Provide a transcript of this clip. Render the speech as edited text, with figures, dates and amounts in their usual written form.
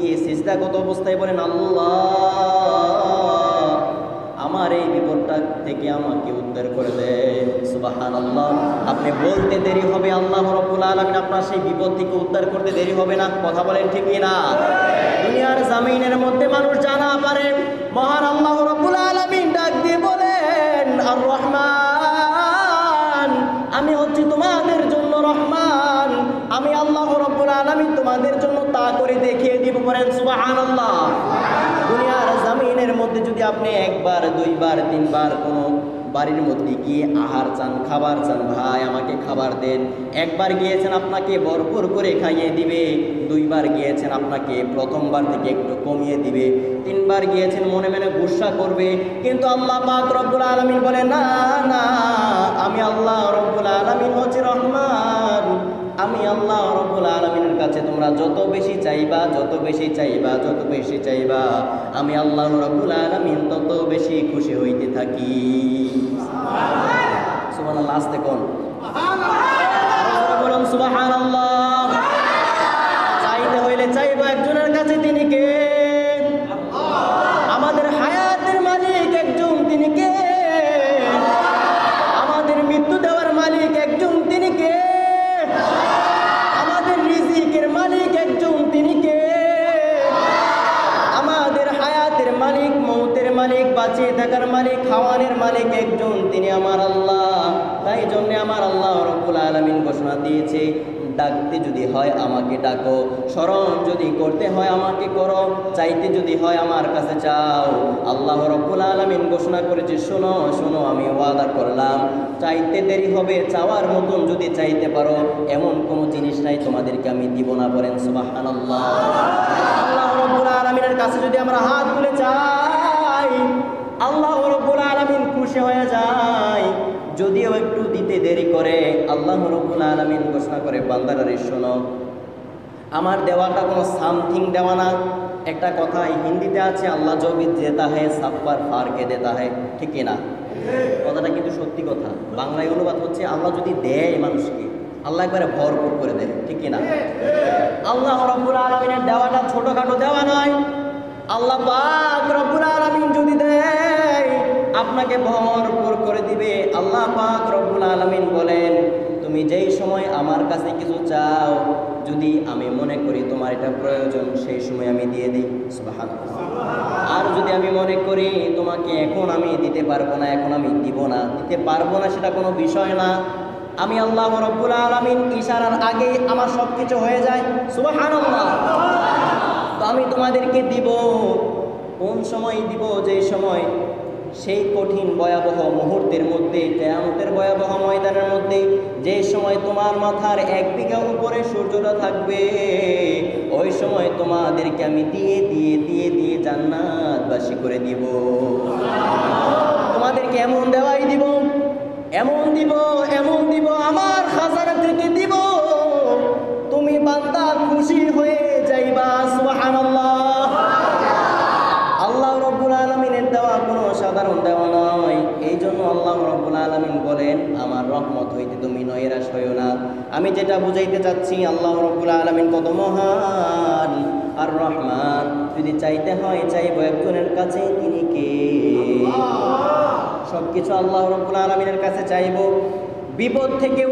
গিয়ে সিজদাগত অবস্থায় বলেন, আল্লাহ আমার এই বিপদটা থেকে আমাকে উদ্ধার করে দেন। সুবহানাল্লাহ। আপনি বলতে দেরি হবে, আল্লাহ রাব্বুল আলামিন আপনার সেই বিপদ থেকে উদ্ধার করতে দেরি হবে না। কথা বলেন ঠিক কি না? দুনিয়ার জামিনের মধ্যে মানুষ জানা পারে, মহান আল্লাহ রাব্বুল আলামিন ডাক দিয়ে বলেন, আর রহমান, আমি হচ্ছি তোমাদের জন্য রহমান, আমি আল্লাহ রাব্বুল আলামিন তোমাদের জন্য তা করে দেখিয়ে দিব। বলেন সুবহানাল্লাহ। দুনিয়ার জামিনের মধ্যে যদি আপনি একবার, দুইবার, তিনবার কোনো বাড়ির মধ্যে গিয়ে আহার চান, খাবার চান, ভাই আমাকে খাবার দেন, একবার গিয়েছেন আপনাকে ভরপুর করে খাইয়ে দিবে, দুইবার গিয়েছেন আপনাকে প্রথমবার থেকে একটু কমিয়ে দিবে, তিনবার গিয়েছেন মনে মনে গুসা করবে, কিন্তু আল্লাহ পাক রব্বুল আলামিন বলে, না না, আমি আল্লাহ রব্বুল আলামিন হচ্ছি রহমান, আমি আল্লাহ রব্বুল আলামিনের কাছে তোমরা যত বেশি চাইবা, যত বেশি চাইবা, যত বেশি চাইবা, আমি আল্লাহ রব্বুল আলামিন তত বেশি খুশি হইতে থাকি। সুবহানাল্লাহ। আস্তে কোন বলুন সুবহানাল্লাহ। চাইতে হইলে চাইবা একজনের কাছে, তিনি কে? আমাদের হায়াতের মালিক একজন, তিনি কে? আমাদের মৃত্যু দেওয়ার মালিক একজন, তিনি কে? আমাদের রিজিকের মালিক একজন, তিনি কে? আমাদের হায়াতের মালিক, মৌতের মালিক, বাঁচিয়ে থাকার মালিক, খাওয়ানোর মালিক একজন, তিনি আমার আল্লাহ। তাই জন্য আমার আল্লাহ রব্বুল আলামিন ঘোষণা দিয়েছে, ডাকতে যদি হয় আমাকে ডাকো, স্মরণ যদি করতে হয় আমাকে করো, চাইতে যদি হয় আমার কাছে চাও। আল্লাহ রব্বুল আলামিন ঘোষণা করেছে, শোনো শোনো, আমি ওয়াদা করলাম, চাইতে দেরি হবে, চাওয়ার মতন যদি চাইতে পারো, এমন কোনো জিনিস নাই তোমাদেরকে আমি দিব না। বলেন সুবহানাল্লাহ। আল্লাহ রব্বুল আলামিনের কাছে যদি আমরা হাত তুলে চাই, আল্লাহ রব্বুল আলামিন খুশি হয়ে যায়। যদিও একটু দিতে দেরি করে, আল্লাহ রব্বুল আলামিন ঘোষণা করে, বান্দারা রে শোনো, আমার দেওয়াটা কোনো সামথিং দেওয়া না। একটা কথা হিন্দিতে আছে, আল্লাহ जो भी देता है सब पर फाड़ के देता है, ঠিক না? কথাটা কিন্তু সত্যি কথা। বাংলায় অনুবাদ হচ্ছে, আল্লাহ যদি দেয় মানুষকে, আল্লাহ একবারে ভরপুর করে দেয়, ঠিক না? আল্লাহ রব্বুল আলামিনের দেওয়াটা ছোটখাটো দেওয়া নয়। আল্লাহ পাক রব্বুল আলামিন যদি দেয়, আপনাকে ভরপুর করে দিবে। আল্লাহ পাক রব্বুল আলামিন বলেন, তুমি যেই সময় আমার কাছে কিছু চাও, যদি আমি মনে করি তোমার এটা প্রয়োজন, সেই সময় আমি দিয়ে দিই। সুবহানাল্লাহ। আর যদি আমি মনে করি তোমাকে এখন আমি দিতে পারবো না, এখন আমি দিব না, দিতে পারবো না, সেটা কোনো বিষয় না। আমি আল্লাহ রব্বুল আলামিন ইশারার আগে আমার সব কিছু হয়ে যায়। সুবহানাল্লাহ। তো আমি তোমাদেরকে দিব। কোন সময় দিব? যেই সময় সেই কঠিন ভয়াবহ মুহূর্তের মধ্যে, কিয়ামতের ভয়াবহ ময়দানের মধ্যে, যে সময় তোমার মাথার 1 বিঘা উপরে সূর্যটা থাকবে, ওই সময় তোমাদেরকে আমি দিয়ে দিয়ে দিয়ে দিয়ে জান্নাতবাসী করে দিব। তোমাদেরকে এমন দেওয়াই দিব, এমন দিব, এমন দিব, আমার খাজানা থেকে দিব, তুমি বান্দা খুশি হয়ে যাইবা। সুবহানাল্লাহ। আল্লাহ রব্বুল আলামিনের দেওয়া কোনো সাধারণ দেওয়া নয়। এই জন্য আল্লাহ রব্বুল আলামিন বলেন, আমার রহমত হইতে তুমি নৈরাশ হইও না। আমি যেটা বুঝাইতে চাচ্ছি, আল্লাহ রব্বুল আলামিন কত মহান। আর রহমান, যদি চাইতে হয় চাইবো একজনের কাছে, তিনি কে? সবকিছু আল্লাহ রব্বুল আলামিনের কাছে চাইবো। বিপদ থেকে